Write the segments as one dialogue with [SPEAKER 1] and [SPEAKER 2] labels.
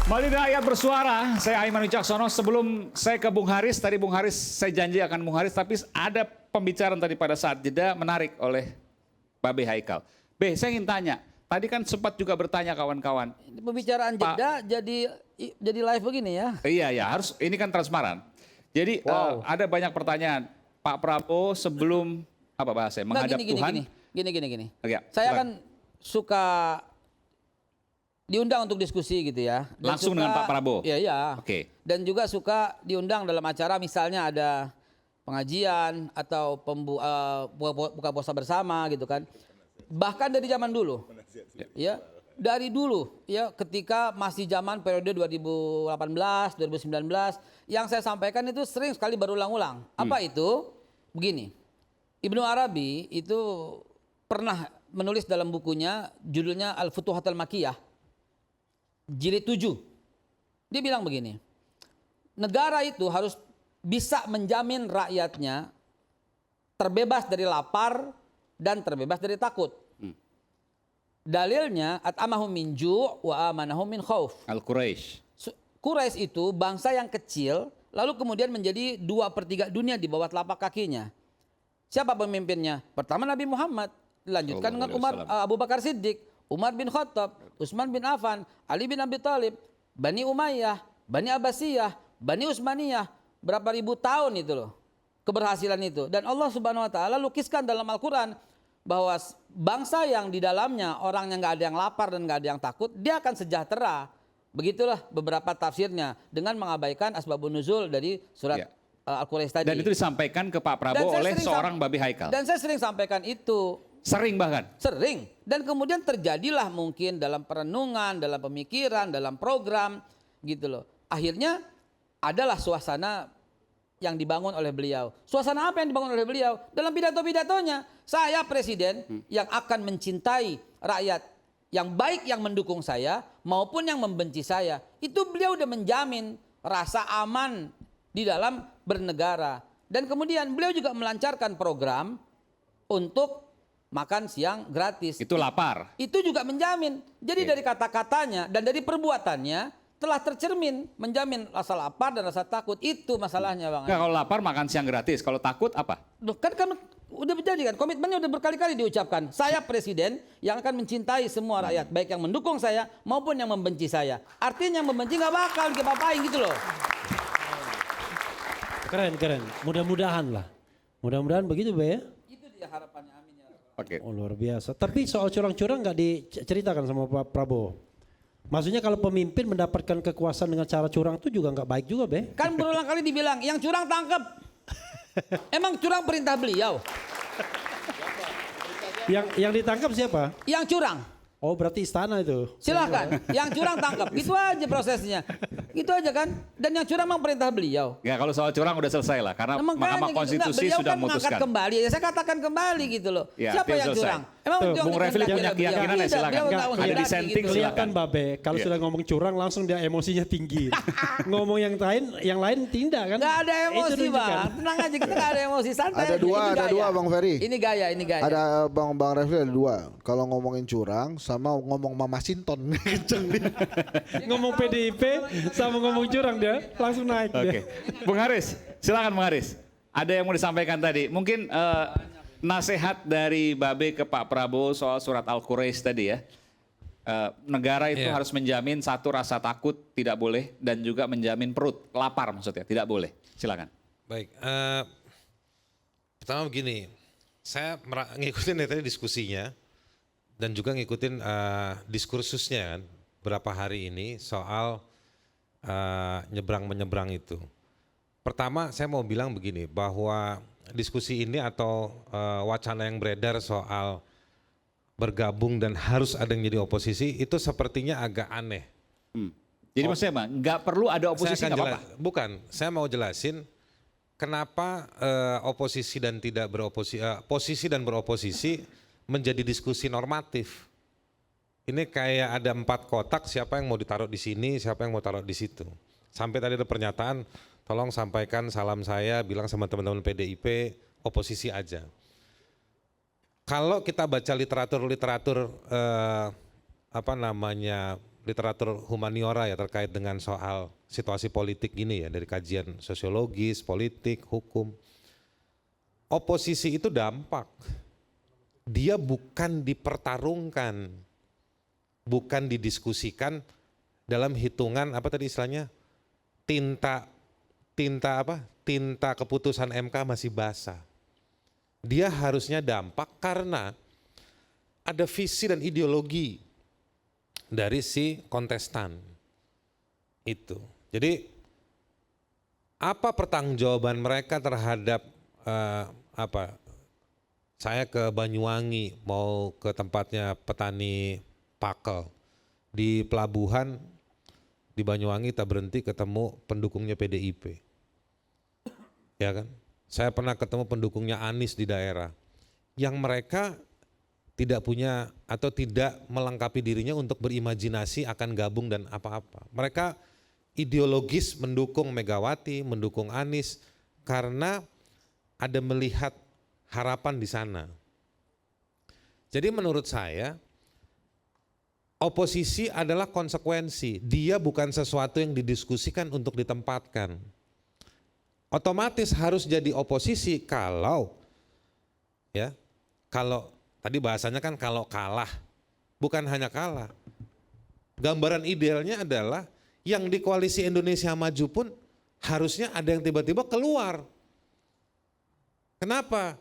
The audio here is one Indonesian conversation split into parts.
[SPEAKER 1] Kembali di Rakyat Bersuara, saya Aiman Wicaksono. Sebelum saya ke Bung Haris, tadi Bung Haris saya janji akan Bung Haris, tapi ada pembicaraan tadi pada saat jeda menarik oleh Babe Haikal. Saya ingin tanya, tadi kan sempat juga bertanya kawan-kawan.
[SPEAKER 2] Pembicaraan jeda jadi live begini ya?
[SPEAKER 1] Iya, harus ini kan transparan. Jadi ada banyak pertanyaan. Pak Prabowo sebelum apa bahasanya menghadap Tuhan.
[SPEAKER 2] Gini.
[SPEAKER 1] Ya,
[SPEAKER 2] saya kan suka diundang untuk diskusi gitu ya. Dan
[SPEAKER 1] langsung
[SPEAKER 2] suka,
[SPEAKER 1] dengan Pak Prabowo?
[SPEAKER 2] Iya.
[SPEAKER 1] Oke.
[SPEAKER 2] Dan juga suka diundang dalam acara misalnya ada pengajian atau buka puasa bersama gitu kan. Bahkan dari zaman dulu. Ya. Dari dulu ya ketika masih zaman periode 2018, 2019 yang saya sampaikan itu sering sekali berulang-ulang. Apa itu? Begini. Ibnu Arabi itu pernah menulis dalam bukunya judulnya Al-Futuhat Al-Makkiyah. Jilid 7. Dia bilang begini. Negara itu harus bisa menjamin rakyatnya terbebas dari lapar dan terbebas dari takut. Dalilnya at'amahum min ju' wa amanahum min khauf.
[SPEAKER 1] Al-Quraisy.
[SPEAKER 2] Quraisy itu bangsa yang kecil lalu kemudian menjadi 2/3 dunia di bawah telapak kakinya. Siapa pemimpinnya? Pertama Nabi Muhammad, dilanjutkan dengan Abu Bakar Siddiq, Umar bin Khattab, Utsman bin Affan, Ali bin Abi Thalib, Bani Umayyah, Bani Abbasiyah, Bani Utsmaniyah, berapa ribu tahun itu loh keberhasilan itu. Dan Allah Subhanahu wa taala lukiskan dalam Al-Qur'an bahwa bangsa yang di dalamnya orang yang nggak ada yang lapar dan nggak ada yang takut, dia akan sejahtera. Begitulah beberapa tafsirnya dengan mengabaikan asbabun nuzul dari surat Al-Quraisy tadi.
[SPEAKER 1] Dan itu disampaikan ke Pak Prabowo oleh seorang Babe Haikal.
[SPEAKER 2] Dan saya sering sampaikan itu.
[SPEAKER 1] Sering bahkan?
[SPEAKER 2] Sering. Dan kemudian terjadilah mungkin dalam perenungan, dalam pemikiran, dalam program gitu loh. Akhirnya adalah suasana yang dibangun oleh beliau. Suasana apa yang dibangun oleh beliau? Dalam pidato-pidatonya. Saya presiden yang akan mencintai rakyat yang baik yang mendukung saya maupun yang membenci saya. Itu beliau udah menjamin rasa aman di dalam bernegara. Dan kemudian beliau juga melancarkan program untuk makan siang gratis.
[SPEAKER 1] Itu lapar.
[SPEAKER 2] Itu juga menjamin. Jadi dari kata-katanya dan dari perbuatannya telah tercermin menjamin rasa lapar dan rasa takut. Itu masalahnya Bang.
[SPEAKER 1] Nah, kalau lapar makan siang gratis, kalau takut apa?
[SPEAKER 2] Kan udah menjadi kan komitmennya udah berkali-kali diucapkan. Saya presiden yang akan mencintai semua rakyat, baik yang mendukung saya maupun yang membenci saya. Artinya yang membenci nggak bakal diapa-apain gitu loh.
[SPEAKER 3] Keren. Mudah-mudahan lah. Mudah-mudahan begitu Be ya.
[SPEAKER 2] Itu dia harapannya.
[SPEAKER 1] Oke.
[SPEAKER 3] Oh luar biasa. Tapi soal curang-curang nggak diceritakan sama Pak Prabowo. Maksudnya kalau pemimpin mendapatkan kekuasaan dengan cara curang itu juga nggak baik juga Be.
[SPEAKER 2] Kan berulang kali dibilang yang curang tangkap. Emang curang perintah beliau.
[SPEAKER 3] Yang ditangkap siapa?
[SPEAKER 2] Yang curang.
[SPEAKER 3] Oh berarti istana itu.
[SPEAKER 2] Silahkan, yang curang tangkap. Itu aja prosesnya. Itu aja kan. Dan yang curang memang perintah beliau.
[SPEAKER 1] Ya kalau soal curang udah selesai lah. Karena Mahkamah Konstitusi sudah memutuskan.
[SPEAKER 2] Beliau kan kembali. Ya, saya katakan kembali gitu loh.
[SPEAKER 1] Ya,
[SPEAKER 2] siapa yang
[SPEAKER 1] selesai.
[SPEAKER 2] curang? Emang
[SPEAKER 1] Tuh, Bung Refli punya keyakinannya silakan. Ada dissenting
[SPEAKER 2] gitu.
[SPEAKER 3] Kelihatan Babe. Kalau sudah ngomong curang langsung dia emosinya tinggi. Ngomong yang lain tidak kan?
[SPEAKER 2] Gak ada emosi Bang. Tenang aja kita gak ada emosi santai.
[SPEAKER 4] Ada dua Bang Ferry.
[SPEAKER 2] Ini gaya.
[SPEAKER 4] Ada Bang Refli ada dua. Kalau ngomongin curang sama ngomong Mama Sinton kenceng dia.
[SPEAKER 3] Ngomong PDIP sama ngomong curang dia langsung naik.
[SPEAKER 1] Oke. Bung Haris, silakan Bung Haris. Ada yang mau disampaikan tadi. Mungkin nasihat dari Babe ke Pak Prabowo soal surat Al-Quraisy tadi ya. Negara itu harus menjamin satu rasa takut tidak boleh dan juga menjamin perut lapar maksudnya tidak boleh. Silakan.
[SPEAKER 5] Baik. Pertama begini, saya ngikutin dari tadi diskusinya dan juga ngikutin diskursusnya kan berapa hari ini soal nyebrang-menyeberang itu. Pertama saya mau bilang begini bahwa diskusi ini atau wacana yang beredar soal bergabung dan harus ada yang jadi oposisi itu sepertinya agak aneh.
[SPEAKER 1] Jadi maksudnya Bang, nggak perlu ada oposisi nggak apa-apa?
[SPEAKER 5] Bukan, saya mau jelasin kenapa oposisi dan tidak beroposisi, posisi dan beroposisi menjadi diskusi normatif. Ini kayak ada 4 kotak, siapa yang mau ditaruh di sini, siapa yang mau taruh di situ. Sampai tadi ada pernyataan, tolong sampaikan salam saya, bilang sama teman-teman PDIP, oposisi aja. Kalau kita baca literatur literatur humaniora ya terkait dengan soal situasi politik gini ya, dari kajian sosiologis, politik, hukum. Oposisi itu dampak. Dia bukan dipertarungkan, bukan didiskusikan dalam hitungan apa tadi istilahnya, tinta keputusan MK masih basah. Dia harusnya dampak karena ada visi dan ideologi dari si kontestan itu. Jadi apa pertanggungjawaban mereka terhadap saya ke Banyuwangi mau ke tempatnya petani pakel di pelabuhan di Banyuwangi, kita berhenti ketemu pendukungnya PDIP, ya kan? Saya pernah ketemu pendukungnya Anies di daerah yang mereka tidak punya atau tidak melengkapi dirinya untuk berimajinasi akan gabung dan apa-apa. Mereka ideologis mendukung Megawati, mendukung Anies karena ada melihat harapan di sana. Jadi menurut saya oposisi adalah konsekuensi. Dia bukan sesuatu yang didiskusikan untuk ditempatkan. Otomatis harus jadi oposisi kalau tadi bahasanya kan kalau kalah, bukan hanya kalah. Gambaran idealnya adalah yang di koalisi Indonesia Maju pun harusnya ada yang tiba-tiba keluar. Kenapa?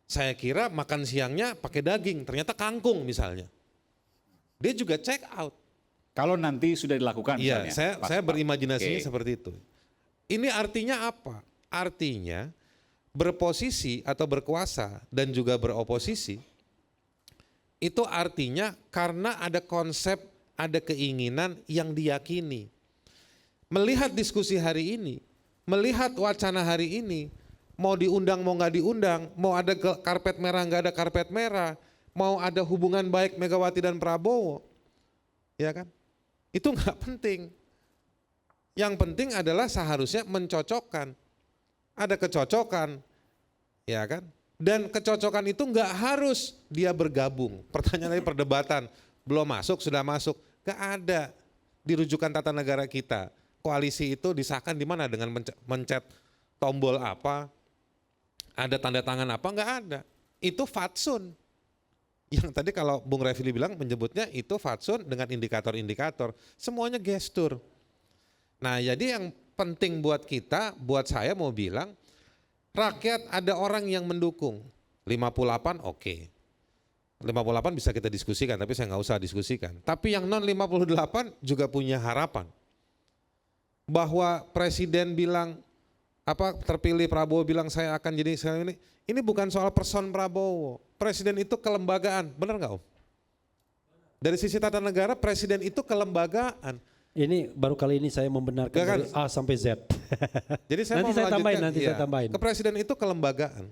[SPEAKER 5] Saya kira makan siangnya pakai daging, ternyata kangkung misalnya. Dia juga check out.
[SPEAKER 1] Kalau nanti sudah dilakukan
[SPEAKER 5] Iya,
[SPEAKER 1] misalnya.
[SPEAKER 5] saya berimajinasinya seperti itu. Ini artinya apa? Artinya berposisi atau berkuasa dan juga beroposisi itu artinya karena ada konsep, ada keinginan yang diyakini. Melihat diskusi hari ini, melihat wacana hari ini, mau diundang mau nggak diundang, mau ada karpet merah nggak ada karpet merah, mau ada hubungan baik Megawati dan Prabowo, ya kan? Itu nggak penting. Yang penting adalah seharusnya mencocokkan. Ada kecocokan, ya kan? Dan kecocokan itu nggak harus dia bergabung. Pertanyaan tadi perdebatan, belum masuk sudah masuk, nggak ada di rujukan tata negara kita. Koalisi itu disahkan di mana dengan mencet tombol apa, ada tanda tangan apa, nggak ada. Itu fatsun. Yang tadi kalau Bung Refli bilang menyebutnya itu fatsun dengan indikator-indikator. Semuanya gestur. Nah jadi yang penting buat kita, buat saya mau bilang, rakyat ada orang yang mendukung. 58 oke. 58 bisa kita diskusikan, tapi saya nggak usah diskusikan. Tapi yang non 58 juga punya harapan. Bahwa presiden bilang, terpilih Prabowo bilang saya akan jadi sekarang ini bukan soal person Prabowo. Presiden itu kelembagaan, benar nggak Om? Dari sisi tata negara presiden itu kelembagaan.
[SPEAKER 3] Ini baru kali ini saya membenarkan dari A sampai Z.
[SPEAKER 5] Jadi saya
[SPEAKER 3] nanti
[SPEAKER 5] mau
[SPEAKER 3] saya tambahin,
[SPEAKER 5] melanjutkan,
[SPEAKER 3] saya tambahin.
[SPEAKER 5] Kepresiden itu kelembagaan.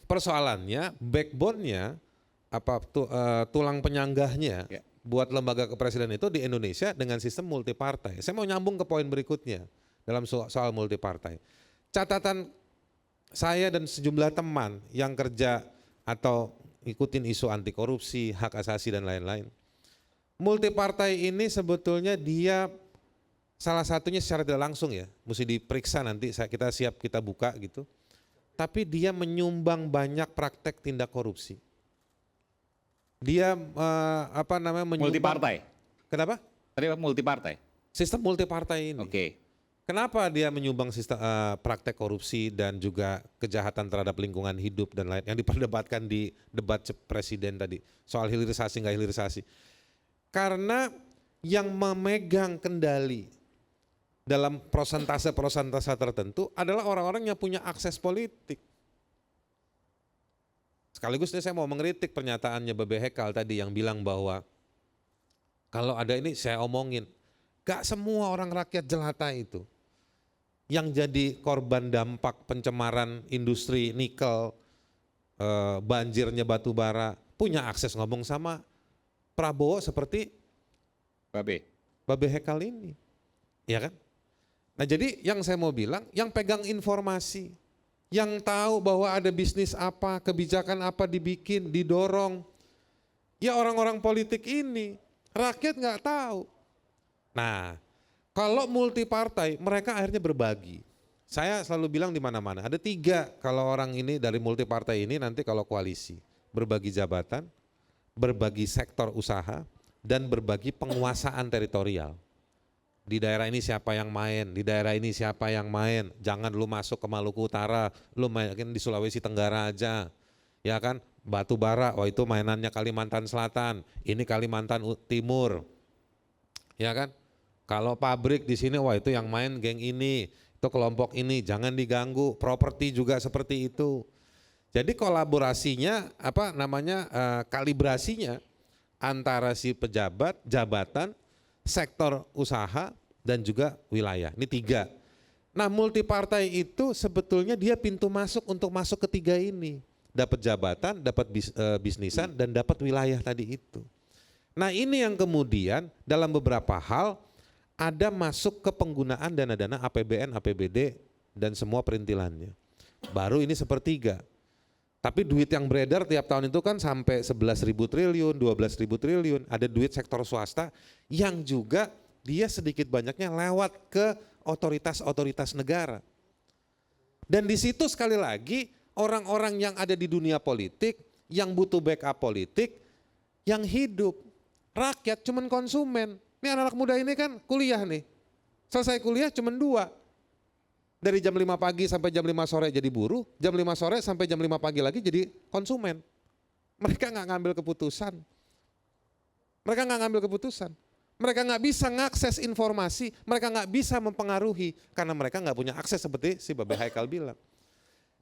[SPEAKER 5] Persoalannya, backbone-nya, tulang penyanggahnya buat lembaga kepresiden itu di Indonesia dengan sistem multipartai. Saya mau nyambung ke poin berikutnya dalam soal multipartai. Catatan saya dan sejumlah teman yang kerja atau ikutin isu anti korupsi, hak asasi dan lain-lain. Multipartai ini sebetulnya dia salah satunya secara tidak langsung ya, mesti diperiksa nanti kita siap kita buka gitu. Tapi dia menyumbang banyak praktek tindak korupsi. Dia menyumbang
[SPEAKER 1] Multipartai.
[SPEAKER 5] Kenapa?
[SPEAKER 1] Tadi multipartai.
[SPEAKER 5] Sistem multipartai ini.
[SPEAKER 1] Oke.
[SPEAKER 5] Kenapa dia menyumbang sistem praktek korupsi dan juga kejahatan terhadap lingkungan hidup dan lain yang diperdebatkan di debat presiden tadi soal hilirisasi nggak hilirisasi? Karena yang memegang kendali dalam prosentase tertentu adalah orang-orang yang punya akses politik. Sekaligus saya mau mengkritik pernyataannya Babe Hekal tadi yang bilang bahwa kalau ada ini saya omongin, gak semua orang rakyat jelata itu yang jadi korban dampak pencemaran industri nikel, banjirnya batu bara, punya akses ngomong sama Prabowo seperti Babe Hekal ini, ya kan? Nah jadi yang saya mau bilang, yang pegang informasi, yang tahu bahwa ada bisnis apa, kebijakan apa dibikin, didorong, ya orang-orang politik ini. Rakyat nggak tahu. Nah, kalau multi partai mereka akhirnya berbagi. Saya selalu bilang di mana-mana ada 3 kalau orang ini dari multi partai ini nanti kalau koalisi berbagi jabatan, berbagi sektor usaha, dan berbagi penguasaan teritorial. Di daerah ini siapa yang main, di daerah ini siapa yang main. Jangan lu masuk ke Maluku Utara, lu main di Sulawesi Tenggara aja. Ya kan, batu bara, oh itu mainannya Kalimantan Selatan, ini Kalimantan Timur. Ya kan? Kalau pabrik di sini, wah itu yang main geng ini, itu kelompok ini, jangan diganggu. Properti juga seperti itu. Jadi kolaborasinya, kalibrasinya antara si pejabat, jabatan, sektor usaha, dan juga wilayah. Ini 3. Nah multi partai itu sebetulnya dia pintu masuk untuk masuk ke 3 ini. Dapat jabatan, dapat bisnisan, dan dapat wilayah tadi itu. Nah ini yang kemudian dalam beberapa hal ada masuk ke penggunaan dana-dana APBN, APBD, dan semua perintilannya. Baru ini sepertiga. Tapi duit yang beredar tiap tahun itu kan sampai 11.000 triliun, 12.000 triliun. Ada duit sektor swasta yang juga dia sedikit banyaknya lewat ke otoritas-otoritas negara. Dan di situ sekali lagi orang-orang yang ada di dunia politik, yang butuh backup politik, yang hidup. Rakyat cuman konsumen. Ini anak-anak muda ini kan kuliah nih. Selesai kuliah cuman 2. Dari jam 5 pagi sampai jam 5 sore jadi buruh, jam 5 sore sampai jam 5 pagi lagi jadi konsumen. Mereka nggak ngambil keputusan. Mereka nggak bisa ngakses informasi, mereka nggak bisa mempengaruhi karena mereka nggak punya akses seperti si Babe Haikal bilang.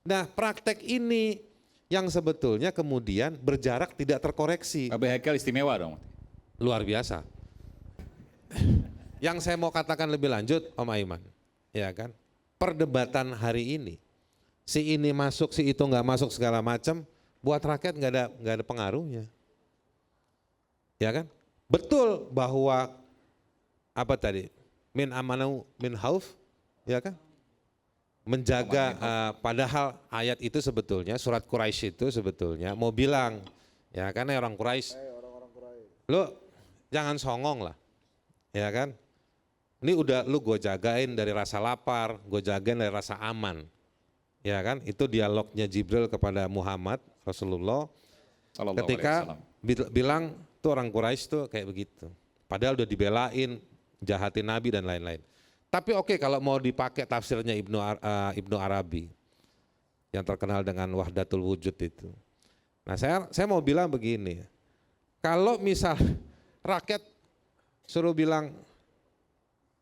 [SPEAKER 5] Nah praktek ini yang sebetulnya kemudian berjarak tidak terkoreksi.
[SPEAKER 1] Babe Haikal istimewa dong.
[SPEAKER 5] Luar biasa. Yang saya mau katakan lebih lanjut Om Aiman, ya kan? Perdebatan hari ini, si ini masuk, si itu nggak masuk segala macam, buat rakyat nggak ada pengaruhnya, ya kan? Betul bahwa apa tadi, min amanu min hauf, ya kan? Menjaga, padahal ayat itu sebetulnya surat Quraisy itu sebetulnya mau bilang, ya kan orang Quraisy, lo jangan songong lah, ya kan? Ini udah lu gue jagain dari rasa lapar, gue jagain dari rasa aman. Ya kan, itu dialognya Jibril kepada Muhammad Rasulullah ketika bilang tuh orang Quraisy tuh kayak begitu. Padahal udah dibelain, jahatin Nabi dan lain-lain. Tapi oke, kalau mau dipakai tafsirnya Ibnu Arabi yang terkenal dengan Wahdatul Wujud itu. Nah saya mau bilang begini, kalau misal rakyat suruh bilang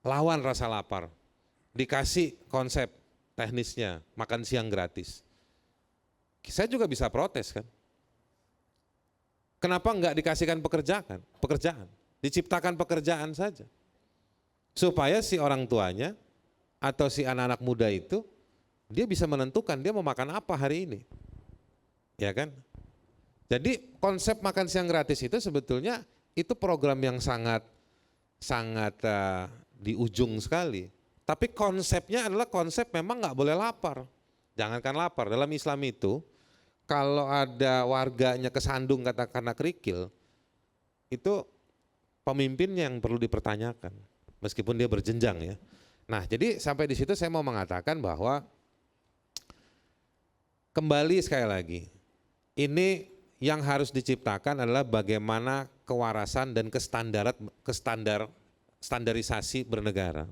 [SPEAKER 5] lawan rasa lapar, dikasih konsep teknisnya, makan siang gratis. Saya juga bisa protes kan. Kenapa enggak dikasihkan pekerjaan, diciptakan pekerjaan saja. Supaya si orang tuanya atau si anak-anak muda itu, dia bisa menentukan dia mau makan apa hari ini. Ya kan? Jadi konsep makan siang gratis itu sebetulnya itu program yang sangat di ujung sekali. Tapi konsepnya adalah konsep memang nggak boleh lapar. Jangankan lapar, dalam Islam itu kalau ada warganya kesandung karena kerikil, itu pemimpinnya yang perlu dipertanyakan. Meskipun dia berjenjang ya. Nah jadi sampai di situ saya mau mengatakan bahwa kembali sekali lagi, ini yang harus diciptakan adalah bagaimana kewarasan dan standarisasi bernegara.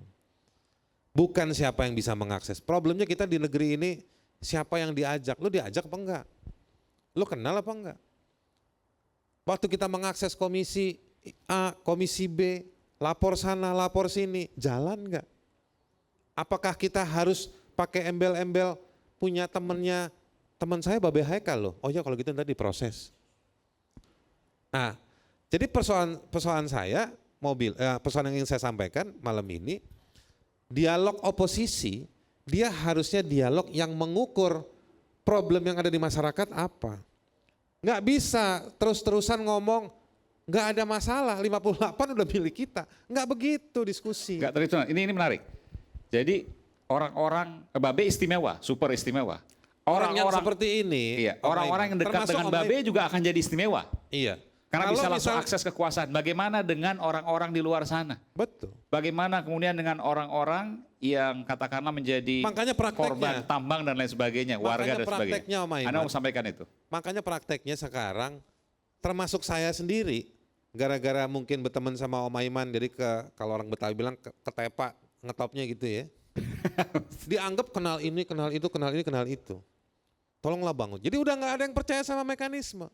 [SPEAKER 5] Bukan siapa yang bisa mengakses. Problemnya kita di negeri ini siapa yang diajak. Lu diajak apa enggak? Lu kenal apa enggak? Waktu kita mengakses komisi A, komisi B, lapor sana, lapor sini, jalan enggak? Apakah kita harus pakai embel-embel punya teman saya Babe Haikal loh. Oh ya kalau gitu nanti diproses. Nah, jadi persoalan saya persoalan yang ingin saya sampaikan malam ini, dialog oposisi, dia harusnya dialog yang mengukur problem yang ada di masyarakat apa. Nggak bisa terus-terusan ngomong, nggak ada masalah, 58 udah milik kita. Nggak begitu diskusi.
[SPEAKER 1] Nggak tradisional, ini menarik. Jadi orang-orang, Babe istimewa, super istimewa.
[SPEAKER 5] Orang yang seperti ini,
[SPEAKER 1] iya, orang-orang yang dekat dengan Babe juga akan jadi istimewa.
[SPEAKER 5] Iya.
[SPEAKER 1] Karena
[SPEAKER 5] Kalau
[SPEAKER 1] bisa langsung
[SPEAKER 5] misal-
[SPEAKER 1] akses kekuasaan. Bagaimana dengan orang-orang di luar sana?
[SPEAKER 5] Betul.
[SPEAKER 1] Bagaimana kemudian dengan orang-orang yang katakanlah menjadi
[SPEAKER 5] Makanya prakteknya.
[SPEAKER 1] korban tambang dan lain sebagainya, warga
[SPEAKER 5] Makanya
[SPEAKER 1] dan sebagainya.
[SPEAKER 5] prakteknya, Om Aiman.
[SPEAKER 1] Anda mau sampaikan itu?
[SPEAKER 5] Makanya prakteknya sekarang, termasuk saya sendiri, gara-gara mungkin berteman sama Om Aiman, jadi kalau orang Betawi bilang ketepak ngetopnya gitu ya. Dianggap kenal ini, kenal itu, kenal ini, kenal itu. Tolonglah bangun. Jadi udah nggak ada yang percaya sama mekanisme.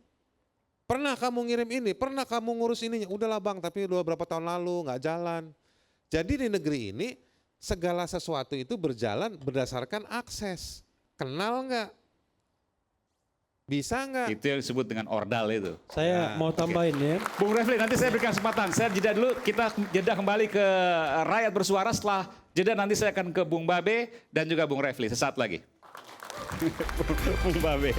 [SPEAKER 5] Pernah kamu ngirim ini, pernah kamu ngurus ininya. Udahlah bang, tapi udah berapa tahun lalu nggak jalan. Jadi di negeri ini segala sesuatu itu berjalan berdasarkan akses. Kenal nggak? Bisa nggak?
[SPEAKER 1] Itu yang disebut dengan ordal itu.
[SPEAKER 3] Saya mau tambahin ya.
[SPEAKER 1] Bung Refli, nanti saya berikan kesempatan. Saya jeda dulu, kita jeda kembali ke rakyat bersuara. Setelah jeda nanti saya akan ke Bung Babe dan juga Bung Refli. Sesaat lagi. Bung Babe.